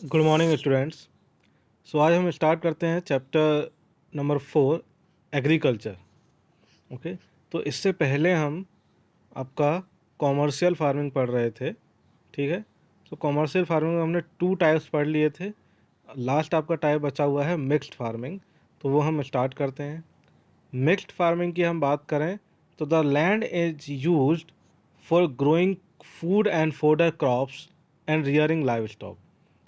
Good morning students. सो आज हम start करते हैं चैप्टर नंबर 4 एग्रीकल्चर। ओके, तो इससे पहले हम आपका कॉमर्शियल फार्मिंग पढ़ रहे थे। ठीक है, सो कॉमर्शियल फार्मिंग में हमने 2 टाइप्स पढ़ लिए थे। लास्ट आपका टाइप बचा हुआ है मिक्स्ड फार्मिंग, तो वो हम स्टार्ट करते हैं। मिक्स्ड फार्मिंग की हम बात करें तो the land is used for growing food and fodder crops and rearing live stock.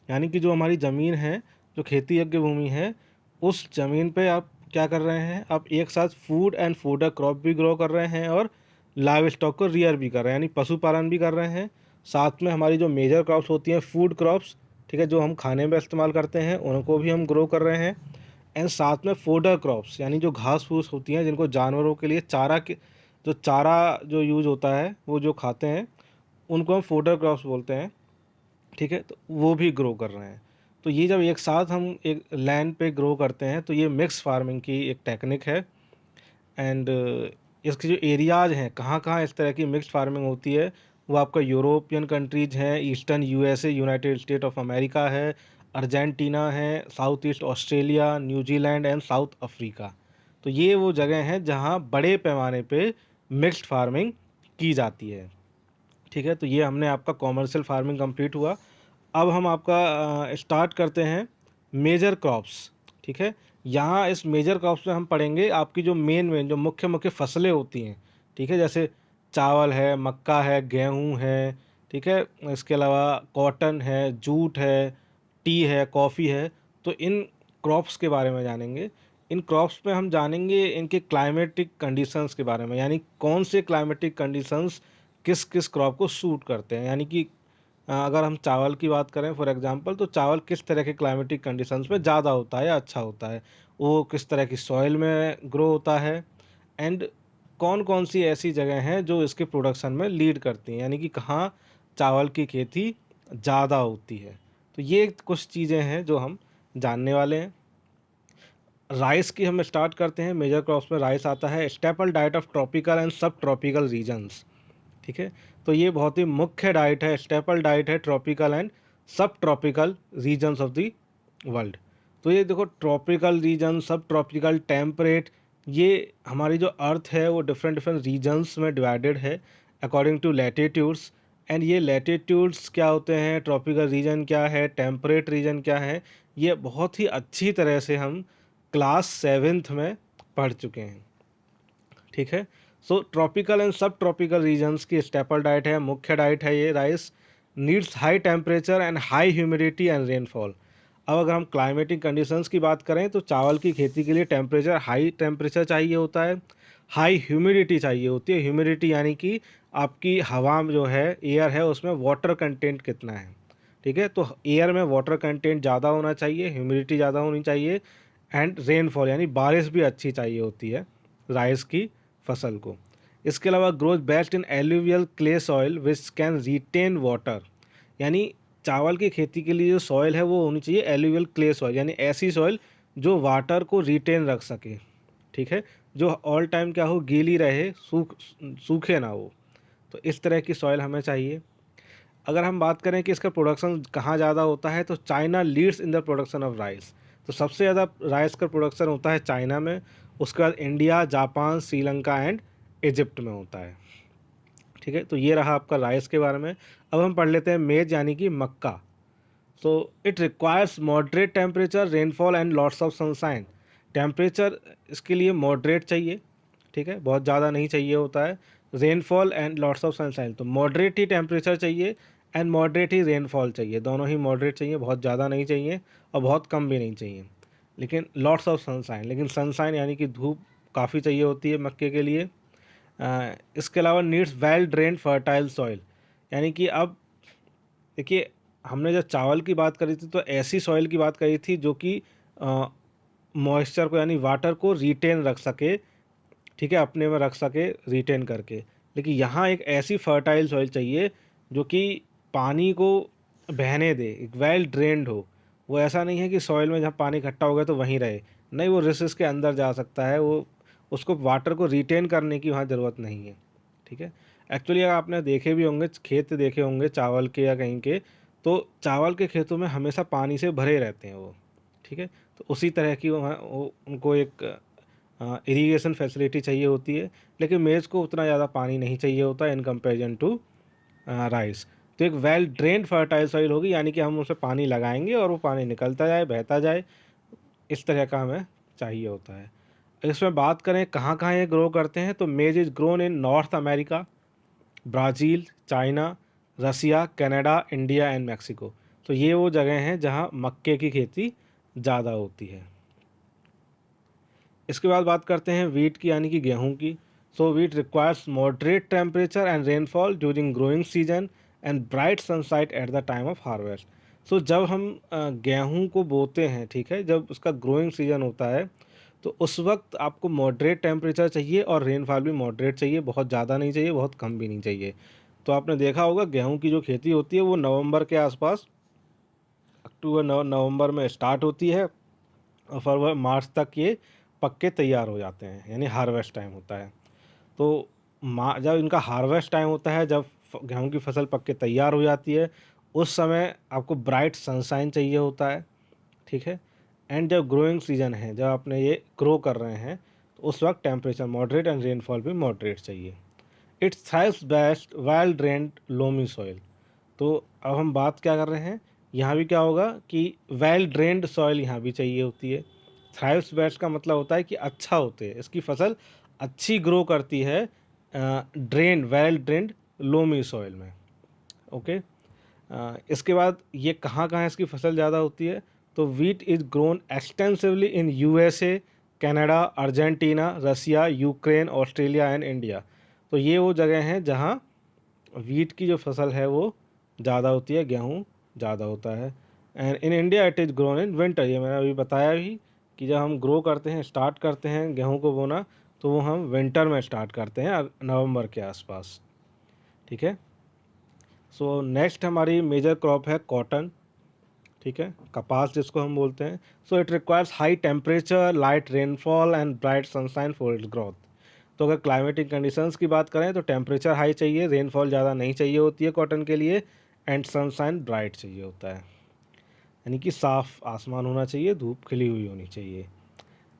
यानी कि जो हमारी ज़मीन है, जो खेती योग्य भूमि है, उस ज़मीन पे आप क्या कर रहे हैं, आप एक साथ फूड एंड फूडर क्रॉप भी ग्रो कर रहे हैं और लाइव स्टॉक को रियर भी कर रहे हैं, यानी पशुपालन भी कर रहे हैं। साथ में हमारी जो मेजर क्रॉप्स होती हैं फूड क्रॉप्स, ठीक है, जो हम खाने में इस्तेमाल करते हैं, उनको भी हम ग्रो कर रहे हैं। एंड साथ में फोडर क्रॉप्स यानी जो घास फूस होती हैं, जिनको जानवरों के लिए चारा के जो चारा जो यूज होता है, वो जो खाते हैं, उनको हम फोडर क्रॉप्स बोलते हैं। ठीक है, तो वो भी ग्रो कर रहे हैं। तो ये जब एक साथ हम एक लैंड पे ग्रो करते हैं तो ये मिक्स फार्मिंग की एक टेक्निक है। एंड इसके जो एरियाज हैं, कहाँ कहाँ इस तरह की मिक्स फार्मिंग होती है, वो आपका यूरोपियन कंट्रीज हैं, eastern USA, United state of America है, अर्जेंटीना है, south east Australia, New Zealand and south Africa. तो ये वो जगह हैं जहाँ बड़े पैमाने पे मिक्स्ड फार्मिंग की जाती है। ठीक है, तो ये हमने आपका कॉमर्शियल फार्मिंग कंप्लीट हुआ। अब हम आपका स्टार्ट करते हैं मेजर क्रॉप्स। ठीक है, यहाँ इस मेजर क्रॉप्स में हम पढ़ेंगे आपकी जो मेन जो मुख्य मुख्य फसलें होती हैं। ठीक है, जैसे चावल है, मक्का है, गेहूँ है। ठीक है, इसके अलावा कॉटन है, जूट है, टी है, कॉफ़ी है। तो इन क्रॉप्स के बारे में जानेंगे। इन क्रॉप्स में हम जानेंगे इनके क्लाइमेटिक कंडीशंस के बारे में, यानी कौन से क्लाइमेटिक कंडीशंस किस किस क्रॉप को सूट करते हैं। यानी कि अगर हम चावल की बात करें फॉर एग्जांपल, तो चावल किस तरह के क्लाइमेटिक कंडीशंस में ज़्यादा होता है या अच्छा होता है, वो किस तरह की सॉइल में ग्रो होता है, एंड कौन कौन सी ऐसी जगह हैं जो इसके प्रोडक्शन में लीड करती हैं, यानी कि कहाँ चावल की खेती ज़्यादा होती है। तो ये कुछ चीज़ें हैं जो हम जानने वाले हैं। राइस की हम स्टार्ट करते हैं। मेजर क्रॉप्स में राइस आता है। Staple diet of tropical and subtropical regions. ठीक है, तो ये बहुत ही मुख्य डाइट है, स्टेपल डाइट है tropical and subtropical regions of the world. तो ये देखो, tropical region, subtropical, temperate, ये हमारी जो अर्थ है वो डिफरेंट डिफरेंट रीजन्स में डिवाइडेड है अकॉर्डिंग टू लैटिट्यूड्स। एंड ये लैटिट्यूड्स क्या होते हैं, ट्रॉपिकल रीजन क्या है, टेम्परेट रीजन क्या है, ये बहुत ही अच्छी तरह से हम क्लास 7th में पढ़ चुके हैं। ठीक है, सो tropical and subtropical regions की स्टेपल डाइट है, मुख्य डाइट है ये rice. Needs high temperature and high humidity and rainfall. अब अगर हम क्लाइमेटिक कंडीशंस की बात करें तो चावल की खेती के लिए टेम्परेचर, हाई टेम्परेचर चाहिए होता है, हाई ह्यूमिडिटी चाहिए होती है। ह्यूमिडिटी यानी कि आपकी हवा में जो है, एयर है, उसमें वाटर कंटेंट कितना है। ठीक है, तो एयर में वाटर कंटेंट ज़्यादा होना चाहिए, ह्यूमिडिटी ज़्यादा होनी चाहिए, एंड रेनफॉल यानी बारिश भी अच्छी चाहिए होती है राइस की फसल को। इसके अलावा growth best in alluvial clay soil which can retain water. यानी चावल की खेती के लिए जो सॉइल है वो होनी चाहिए एल्यूवियल क्ले सॉइल, यानी ऐसी सॉइल जो वाटर को रिटेन रख सके। ठीक है, जो ऑल टाइम क्या हो, गीली रहे, सूखे ना हो। तो इस तरह की सॉइल हमें चाहिए। अगर हम बात करें कि इसका प्रोडक्शन कहाँ ज़्यादा होता है, तो China leads in the production of rice. तो सबसे ज़्यादा राइस का प्रोडक्शन होता है चाइना में। उसके बाद India, Japan, Sri Lanka and Egypt में होता है। ठीक है, तो ये रहा आपका राइस के बारे में। अब हम पढ़ लेते हैं मेज यानी कि मक्का। So it requires moderate temperature, rainfall and lots of sunshine. Temperature इसके लिए मॉडरेट चाहिए, ठीक है, बहुत ज़्यादा नहीं चाहिए होता है। Rainfall and lots of sunshine, तो मॉडरेट ही टेम्परेचर चाहिए एंड मॉडरेट ही रेनफॉल चाहिए, दोनों ही मॉडरेट चाहिए, बहुत ज़्यादा नहीं चाहिए और बहुत कम भी नहीं चाहिए। लेकिन लॉट्स ऑफ सनसाइन, लेकिन सनसाइन यानी कि धूप काफ़ी चाहिए होती है मक्के के लिए। इसके अलावा needs well drained fertile soil. यानी कि अब देखिए, हमने जब चावल की बात करी थी तो ऐसी सॉइल की बात करी थी जो कि मॉइस्चर को यानी वाटर को रिटेन रख सके। ठीक है, अपने में रख सके रिटेन करके। लेकिन यहाँ एक ऐसी फर्टाइल सॉइल चाहिए जो कि पानी को बहने दे, एक वेल ड्रेन्ड हो। वो ऐसा नहीं है कि सॉइल में जहाँ पानी इकट्ठा हो गया तो वहीं रहे, नहीं, वो रिसेस के अंदर जा सकता है, वो उसको वाटर को रिटेन करने की वहाँ ज़रूरत नहीं है। ठीक है, एक्चुअली अगर आपने देखे भी होंगे, खेत देखे होंगे चावल के या कहीं के, तो चावल के खेतों में हमेशा पानी से भरे रहते हैं वो, ठीक है। तो उसी तरह की उनको एक इरिगेशन फैसिलिटी चाहिए होती है, लेकिन मेज़ को उतना ज़्यादा पानी नहीं चाहिए होता इन कंपेरिजन टू राइस। तो एक वेल ड्रेन्ड फर्टाइल सॉइल होगी, यानी कि हम उसमें पानी लगाएंगे और वो पानी निकलता जाए, बहता जाए, इस तरह का हमें चाहिए होता है। इसमें बात करें कहाँ कहाँ ये ग्रो करते हैं, तो maize is grown in North America, Brazil, China, Russia, Canada, India and Mexico. तो ये वो जगह हैं जहाँ मक्के की खेती ज़्यादा होती है। इसके बाद बात करते हैं वीट की, यानी कि गेहूं की। So wheat requires moderate temperature and rainfall during growing season and bright sunshine at the time of harvest. So जब हम गेहूं को बोते हैं, ठीक है, जब उसका ग्रोइंग सीजन होता है तो उस वक्त आपको मॉडरेट टेम्परेचर चाहिए और रेनफॉल भी मॉडरेट चाहिए, बहुत ज़्यादा नहीं चाहिए, बहुत कम भी नहीं चाहिए। तो आपने देखा होगा गेहूं की जो खेती होती है वो नवंबर के आसपास, अक्टूबर नवंबर में स्टार्ट होती है और फरवरी मार्च तक ये पक्के तैयार हो जाते हैं, यानी हार्वेस्ट टाइम होता है। तो जब इनका हार्वेस्ट टाइम होता है, जब गेहूं की फसल पक के तैयार हो जाती है, उस समय आपको ब्राइट सनशाइन चाहिए होता है, ठीक है। एंड जब ग्रोइंग सीजन है, जब आपने ये ग्रो कर रहे हैं, तो उस वक्त टेम्परेचर मॉडरेट एंड रेनफॉल भी मॉडरेट चाहिए। It's thrives best well drained loamy soil. तो अब हम बात क्या कर रहे हैं, यहाँ भी क्या होगा कि वेल ड्रेन्ड सॉइल यहाँ भी चाहिए होती है। थ्राइव्स बेस्ट का मतलब होता है कि अच्छा होते हैं, इसकी फसल अच्छी ग्रो करती है drained, well drained loamy soil में। ओके। इसके बाद ये कहाँ कहाँ इसकी फसल ज़्यादा होती है, तो wheat is grown extensively in USA, Canada, Argentina, Russia, Ukraine, Australia and India. तो ये वो जगह हैं जहाँ वीट की जो फसल है वो ज़्यादा होती है, गेहूँ ज़्यादा होता है। And in India it is grown in winter, ये मैंने अभी बताया भी कि जब हम ग्रो करते हैं, स्टार्ट करते हैं गेहूँ को बोना, तो वो हम विंटर में स्टार्ट करते हैं नवंबर के आसपास, ठीक है। सो नेक्स्ट हमारी मेजर क्रॉप है कॉटन, ठीक है, कपास जिसको हम बोलते हैं। सो it requires high temperature, light rainfall and bright sunshine for its growth. तो अगर क्लाइमेटिक कंडीशंस की बात करें तो टेम्परेचर हाई चाहिए, रेनफॉल ज़्यादा नहीं चाहिए होती है कॉटन के लिए, एंड सनशाइन ब्राइट चाहिए होता है, यानी कि साफ़ आसमान होना चाहिए, धूप खिली हुई होनी चाहिए।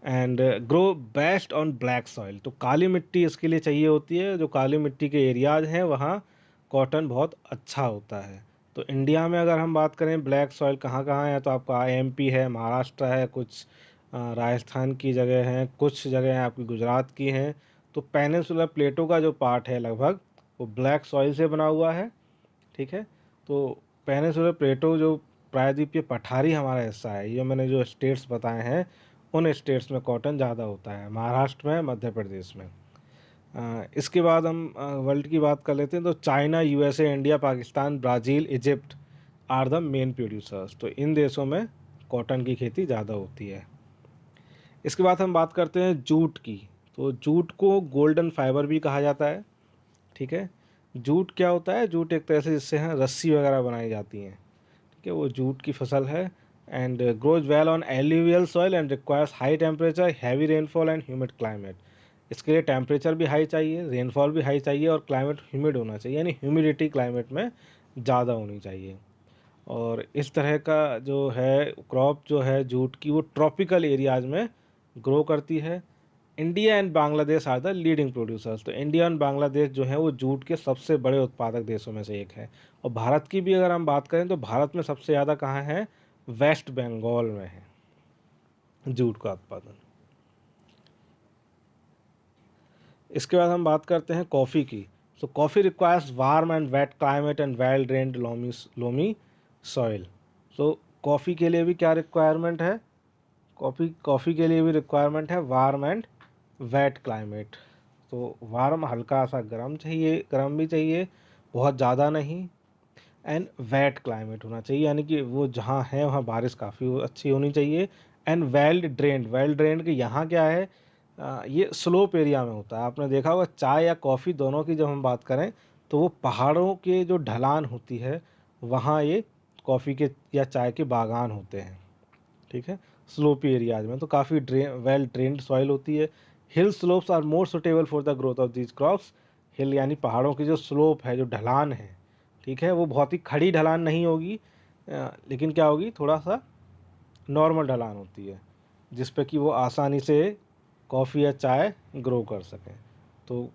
And grow best on black soil, तो काली मिट्टी इसके लिए चाहिए होती है, जो काली मिट्टी के एरियाज हैं वहाँ कॉटन बहुत अच्छा होता है। तो इंडिया में अगर हम बात करें ब्लैक सॉइल कहाँ कहाँ है, तो आपका एमपी है, महाराष्ट्र है, कुछ राजस्थान की जगह हैं, कुछ जगह आपकी गुजरात की हैं। तो पेनिनसुलर प्लेटो का जो पार्ट है लगभग वो ब्लैक सॉइल से बना हुआ है, ठीक है। तो पेनिनसुलर प्लेटो जो प्रायद्वीपीय पठारी हमारा हिस्सा है, ये मैंने जो स्टेट्स बताए हैं उन स्टेट्स में कॉटन ज़्यादा होता है, महाराष्ट्र में, मध्य प्रदेश में। इसके बाद हम वर्ल्ड की बात कर लेते हैं, तो China, USA, India, Pakistan, Brazil, Egypt are the main producers. तो इन देशों में कॉटन की खेती ज़्यादा होती है। इसके बाद हम बात करते हैं जूट की। तो जूट को गोल्डन फाइबर भी कहा जाता है, ठीक है। जूट क्या होता है, जूट एक तरह से जिससे हैं रस्सी वगैरह बनाई जाती हैं, ठीक है, वो जूट की फसल है। And grows well on alluvial soil and requires high temperature, heavy rainfall and humid climate. इसके लिए टेम्परेचर भी हाई चाहिए, रेनफॉल भी हाई चाहिए और क्लाइमेट ह्यूमिड होना चाहिए, यानी ह्यूमिडिटी क्लाइमेट में ज़्यादा होनी चाहिए। और इस तरह का जो है क्रॉप जो है जूट की, वो ट्रॉपिकल एरियाज में ग्रो करती है। India and Bangladesh are the leading producers. तो इंडिया एंड बांग्लादेश जो है वो जूट के सबसे बड़े उत्पादक देशों में से एक है। और भारत की भी अगर हम बात करें तो भारत में सबसे ज़्यादा कहाँ है, वेस्ट बंगाल में है जूट का उत्पादन। इसके बाद हम बात करते हैं कॉफ़ी की। So coffee requires warm and wet climate and well drained loamy soil. So coffee के लिए भी क्या रिक्वायरमेंट है, कॉफ़ी के लिए भी रिक्वायरमेंट है वार्म एंड वेट क्लाइमेट। तो वार्म हल्का सा गर्म चाहिए, गर्म भी चाहिए, बहुत ज़्यादा नहीं। एंड वेट क्लाइमेट होना चाहिए, यानी कि वो जहाँ है वहाँ बारिश काफ़ी अच्छी होनी चाहिए। एंड वेल ड्रेन्ड कि यहाँ क्या है, ये स्लोप एरिया में होता है। आपने देखा होगा चाय या कॉफ़ी दोनों की जब हम बात करें तो वो पहाड़ों के जो ढलान होती है वहाँ ये कॉफ़ी के या चाय के बागान होते हैं, ठीक है, स्लोपी एरियाज में। तो काफ़ी वेल ड्रेन्ड सॉइल होती है। Hill slopes are more suitable for the growth of these crops. Hill यानी पहाड़ों की जो स्लोप है, जो ढलान है, ठीक है, वो बहुत ही खड़ी ढलान नहीं होगी, लेकिन क्या होगी, थोड़ा सा नॉर्मल ढलान होती है जिस पे कि वो आसानी से कॉफ़ी या चाय ग्रो कर सकें। तो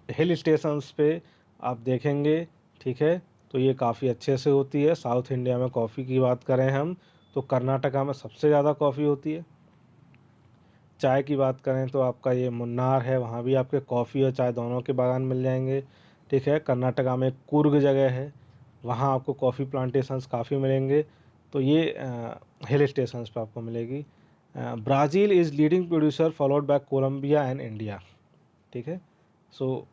हिल स्टेशंस पे आप देखेंगे, ठीक है, तो ये काफ़ी अच्छे से होती है। साउथ इंडिया में कॉफ़ी की बात करें हम तो कर्नाटका में सबसे ज़्यादा कॉफ़ी होती है। चाय की बात करें तो आपका ये मुन्नार है, वहाँ भी आपके कॉफ़ी और चाय दोनों के बागान मिल जाएंगे, ठीक है। कर्नाटका में कुर्ग जगह है, वहाँ आपको कॉफ़ी प्लांटेशंस काफ़ी मिलेंगे। तो ये हिल स्टेशंस पे आपको मिलेगी। Brazil is leading producer followed by Colombia and India, ठीक है। सो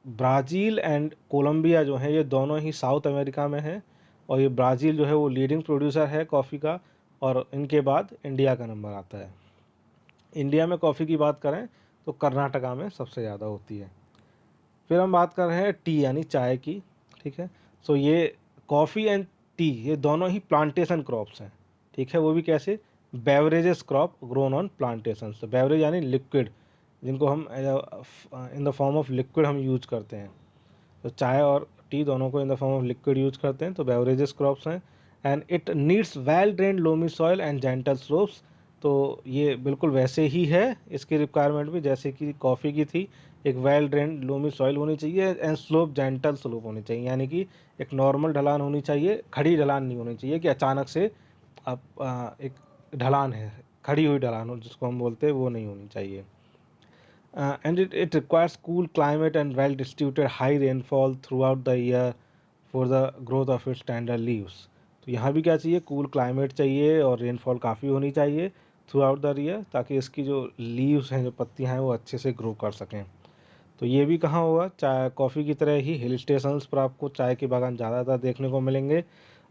ब्राज़ील एंड कोलंबिया जो है ये दोनों ही साउथ अमेरिका में है, और ये ब्राज़ील जो है वो लीडिंग प्रोड्यूसर है कॉफ़ी का, और इनके बाद इंडिया का नंबर आता है। इंडिया में कॉफ़ी की बात करें तो कर्नाटका में सबसे ज़्यादा होती है। फिर हम बात कर रहे हैं टी यानी चाय की, ठीक है। सो ये कॉफ़ी एंड टी ये दोनों ही प्लांटेशन क्रॉप्स हैं, ठीक है। वो भी कैसे, beverages crop grown on plantation. तो बेवरेज यानी लिक्विड, जिनको हम in the form of liquid हम यूज करते हैं। तो चाय और टी दोनों को in the form of liquid use करते हैं, तो बेवरेजेस क्रॉप्स हैं। And it needs well drained loamy soil and gentle slopes. तो ये बिल्कुल वैसे ही है इसकी रिक्वायरमेंट भी जैसे कि कॉफ़ी की थी। एक वेल ड्रेन्ड लोमी सॉइल होनी चाहिए एंड स्लोप जेंटल स्लोप होनी चाहिए, यानी कि एक नॉर्मल ढलान होनी चाहिए, खड़ी ढलान नहीं होनी चाहिए कि अचानक से आप एक ढलान है, खड़ी हुई ढलान हो जिसको हम बोलते हैं, वो नहीं होनी चाहिए। And it requires cool climate and well distributed high rainfall throughout the year for the growth of its tender leaves. तो यहाँ भी क्या चाहिए, कूल क्लाइमेट चाहिए और रेनफॉल काफ़ी होनी चाहिए थ्रू आउट द ईयर, ताकि इसकी जो लीव्स हैं, जो पत्तियाँ हैं, वो अच्छे से ग्रो कर सकें। तो ये भी कहाँ होगा, चाय कॉफ़ी की तरह ही हिल स्टेशंस पर आपको चाय के बागान ज़्यादातर देखने को मिलेंगे।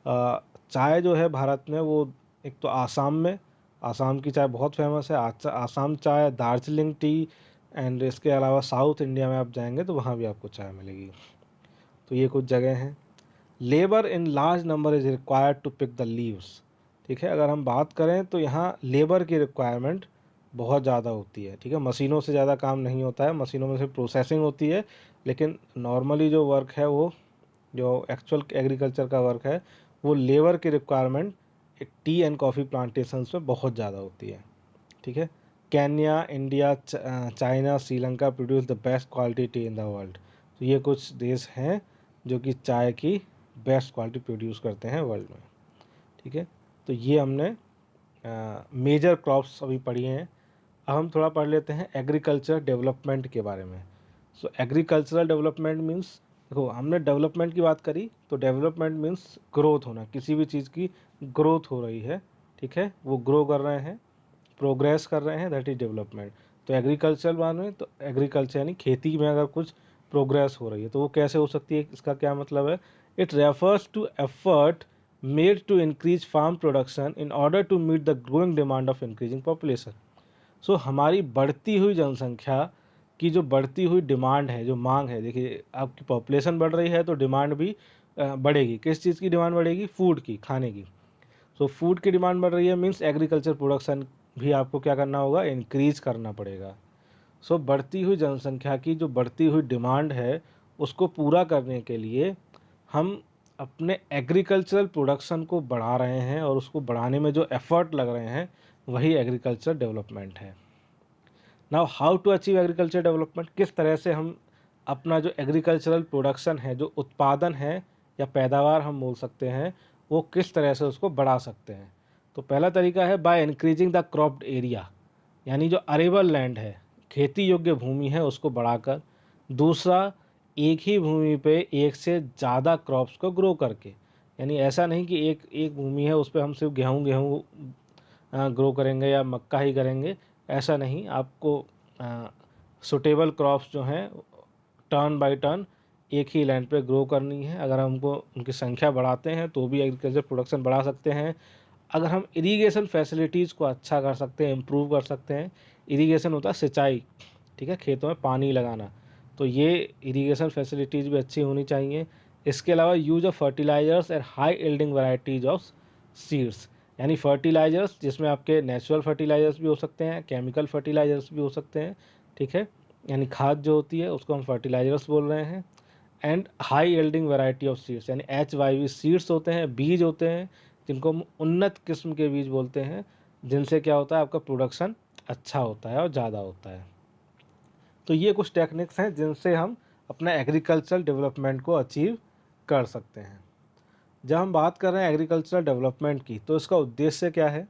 चाय जो है भारत में वो एक तो आसाम में, आसाम की चाय बहुत फेमस है, आसाम चाय, दार्जिलिंग टी, एंड इसके अलावा साउथ इंडिया में आप जाएंगे तो वहाँ भी आपको चाय मिलेगी। तो ये कुछ जगह हैं। Labour in large number is required to pick the leaves, ठीक है। अगर हम बात करें तो यहाँ लेबर की रिक्वायरमेंट बहुत ज़्यादा होती है, ठीक है। मशीनों से ज़्यादा काम नहीं होता है, मशीनों में सिर्फ प्रोसेसिंग होती है, लेकिन नॉर्मली जो वर्क है, वो जो एक्चुअल एग्रीकल्चर का वर्क है, वो लेबर की requirement T and coffee plantations में बहुत ज़्यादा होती है, ठीक है। Kenya, India, China, Sri Lanka produce the best quality T in the world. तो ये कुछ देश हैं जो कि चाय की बेस्ट क्वालिटी प्रोड्यूस करते हैं वर्ल्ड में, ठीक है। तो ये हमने मेजर क्रॉप्स अभी पढ़ी हैं। अब हम थोड़ा पढ़ लेते हैं एग्रीकल्चर डेवलपमेंट के बारे में। सो एग्रीकल्चरल डेवलपमेंट मीन्स, देखो हमने डेवलपमेंट की बात करी तो डेवलपमेंट मीन्स ग्रोथ होना, किसी भी चीज़ की ग्रोथ हो रही है, ठीक है, वो ग्रो कर रहे हैं, प्रोग्रेस कर रहे हैं, दैट इज डेवलपमेंट। तो एग्रीकल्चर माने तो एग्रीकल्चर यानी खेती में अगर कुछ प्रोग्रेस हो रही है तो वो कैसे हो सकती है, इसका क्या मतलब है, it refers to effort made to increase farm production in order to meet the growing demand of increasing population. So हमारी बढ़ती हुई जनसंख्या की जो बढ़ती हुई डिमांड है, जो मांग है, देखिए आपकी पॉपुलेशन बढ़ रही है तो डिमांड भी बढ़ेगी। किस चीज़ की डिमांड बढ़ेगी, फूड की, खाने की। सो फूड की डिमांड बढ़ रही है मीन्स एग्रीकल्चर प्रोडक्शन भी आपको क्या करना होगा, इंक्रीज करना पड़ेगा। सो बढ़ती हुई जनसंख्या की जो बढ़ती हुई डिमांड है उसको पूरा करने के लिए हम अपने एग्रीकल्चरल प्रोडक्शन को बढ़ा रहे हैं, और उसको बढ़ाने में जो एफर्ट लग रहे हैं वही एग्रीकल्चर डेवलपमेंट है। Now how to achieve agriculture development, किस तरह से हम अपना जो एग्रीकल्चरल प्रोडक्शन है, जो उत्पादन है या पैदावार हम बोल सकते हैं, वो किस तरह से उसको बढ़ा सकते हैं। तो पहला तरीका है by increasing the cropped area, यानी जो अरेबल लैंड है, खेती योग्य भूमि है, उसको बढ़ाकर। दूसरा, एक ही भूमि पे एक से ज़्यादा क्रॉप्स को ग्रो करके, यानी ऐसा नहीं कि एक एक भूमि है उस पर हम सिर्फ गेहूँ गेहूँ ग्रो करेंगे या मक्का ही करेंगे, ऐसा नहीं। आपको सुटेबल क्रॉप्स जो हैं टर्न बाय टर्न एक ही लैंड पे ग्रो करनी है। अगर हमको उनकी संख्या बढ़ाते हैं तो भी एग्रीकल्चर प्रोडक्शन बढ़ा सकते हैं। अगर हम इरिगेशन फैसिलिटीज़ को अच्छा कर सकते हैं, इम्प्रूव कर सकते हैं, इरिगेशन होता है सिंचाई, ठीक है, खेतों में पानी लगाना, तो ये इरिगेशन फैसिलिटीज़ भी अच्छी होनी चाहिए। इसके अलावा use of fertilizers and high yielding varieties of seeds, यानी फर्टिलाइजर्स जिसमें आपके नेचुरल फर्टिलाइजर्स भी हो सकते हैं, केमिकल फर्टिलाइजर्स भी हो सकते हैं, ठीक है, यानी खाद जो होती है उसको हम फर्टिलाइजर्स बोल रहे हैं। And high yielding variety of seeds, यानी HYV सीड्स होते हैं, बीज होते हैं जिनको हम उन्नत किस्म के बीज बोलते हैं, जिनसे क्या होता है आपका प्रोडक्शन अच्छा होता है और ज़्यादा होता है। तो ये कुछ टेक्निक्स हैं जिनसे हम अपना एग्रीकल्चरल डेवलपमेंट को अचीव कर सकते हैं। जब हम बात कर रहे हैं एग्रीकल्चरल डेवलपमेंट की, तो इसका उद्देश्य क्या है?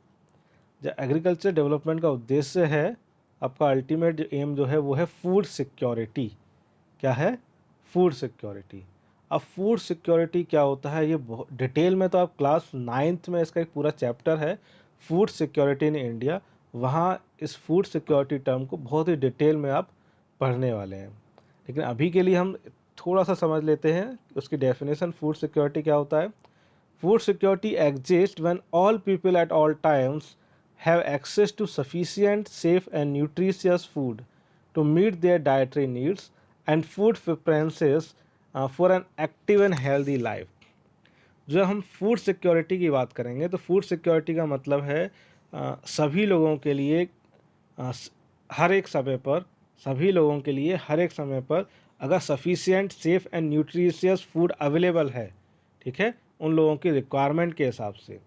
जो एग्रीकल्चर डेवलपमेंट का उद्देश्य है, आपका अल्टीमेट एम जो है वो है फूड सिक्योरिटी। क्या है? Food security. अब फूड सिक्योरिटी क्या होता है, ये बहुत डिटेल में तो आप क्लास 9th में इसका एक पूरा चैप्टर है फूड सिक्योरिटी इन इंडिया, वहाँ इस फूड सिक्योरिटी टर्म को बहुत ही डिटेल में आप पढ़ने वाले हैं। लेकिन अभी के लिए हम थोड़ा सा समझ लेते हैं उसकी डेफिनेशन, फूड सिक्योरिटी क्या होता है। Food security exists when all people at all times have access to sufficient, safe, and nutritious food to meet their dietary needs and food preferences for an active and healthy life. जो हम food security की बात करेंगे तो food security का मतलब है सभी लोगों के लिए हर एक समय पर, सभी लोगों के लिए हर एक समय पर अगर sufficient, safe and nutritious food available है, ठीक है, उन लोगों की रिक्वायरमेंट के हिसाब से,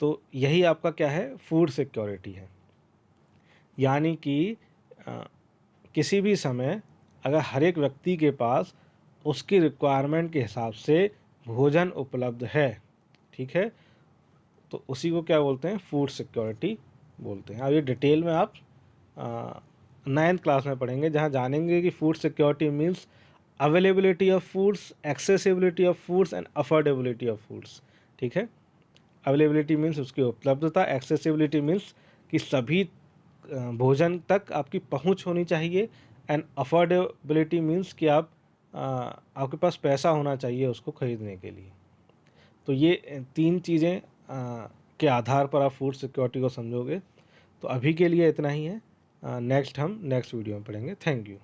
तो यही आपका क्या है, फूड सिक्योरिटी है। यानी कि अ, किसी भी समय अगर हर एक व्यक्ति के पास उसकी रिक्वायरमेंट के हिसाब से भोजन उपलब्ध है, ठीक है, तो उसी को क्या बोलते हैं, फूड सिक्योरिटी बोलते हैं। अब ये डिटेल में आप 9th क्लास में पढ़ेंगे, जहाँ जानेंगे कि food security means availability of foods, accessibility of foods and affordability of foods. ठीक है, अवेलेबिलिटी मीन्स उसकी उपलब्धता, एक्सेसिबिलिटी मीन्स कि सभी भोजन तक आपकी पहुंच होनी चाहिए, एंड अफोर्डेबिलिटी मीन्स कि आपके पास पैसा होना चाहिए उसको खरीदने के लिए। तो ये 3 चीज़ें के आधार पर आप फूड सिक्योरिटी को समझोगे। तो अभी के लिए इतना ही है, नेक्स्ट हम नेक्स्ट वीडियो में पढ़ेंगे। Thank you.